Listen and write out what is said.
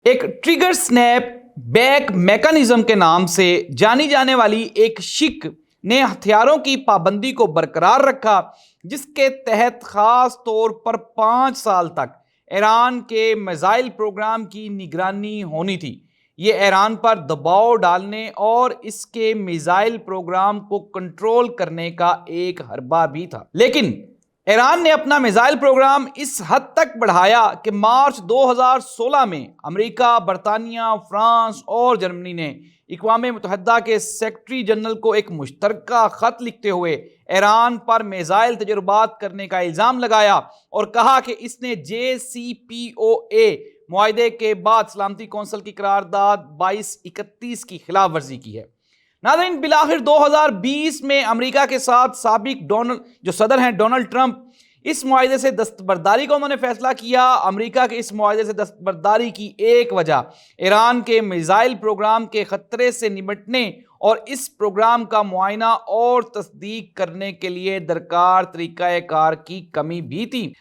ایک trigger snap back mechanism کے نام سے جانی جانے والی ایک شک نے ہتھیاروں کی پابندی کو برقرار رکھا، جس کے تحت خاص طور پر 5 سال تک ایران کے میزائل پروگرام کی نگرانی ہونی تھی۔ یہ ایران پر دباؤ ڈالنے اور اس کے میزائل پروگرام کو کنٹرول کرنے کا ایک حربہ بھی تھا۔ لیکن ایران نے اپنا میزائل پروگرام اس حد تک بڑھایا کہ مارچ 2016 میں امریکہ، برطانیہ، فرانس اور جرمنی نے اقوام متحدہ کے سیکرٹری جنرل کو ایک مشترکہ خط لکھتے ہوئے ایران پر میزائل تجربات کرنے کا الزام لگایا اور کہا کہ اس نے JCPOA معاہدے کے بعد سلامتی کونسل کی قرارداد 2231 کی خلاف ورزی کی ہے۔ ناظرین، بالآخر 2020 میں امریکہ کے ساتھ سابق جو صدر ہیں ڈونلڈ ٹرمپ، اس معاہدے سے دستبرداری کا انہوں نے فیصلہ کیا۔ امریکہ کے اس معاہدے سے دستبرداری کی ایک وجہ ایران کے میزائل پروگرام کے خطرے سے نمٹنے اور اس پروگرام کا معائنہ اور تصدیق کرنے کے لیے درکار طریقہ کار کی کمی بھی تھی۔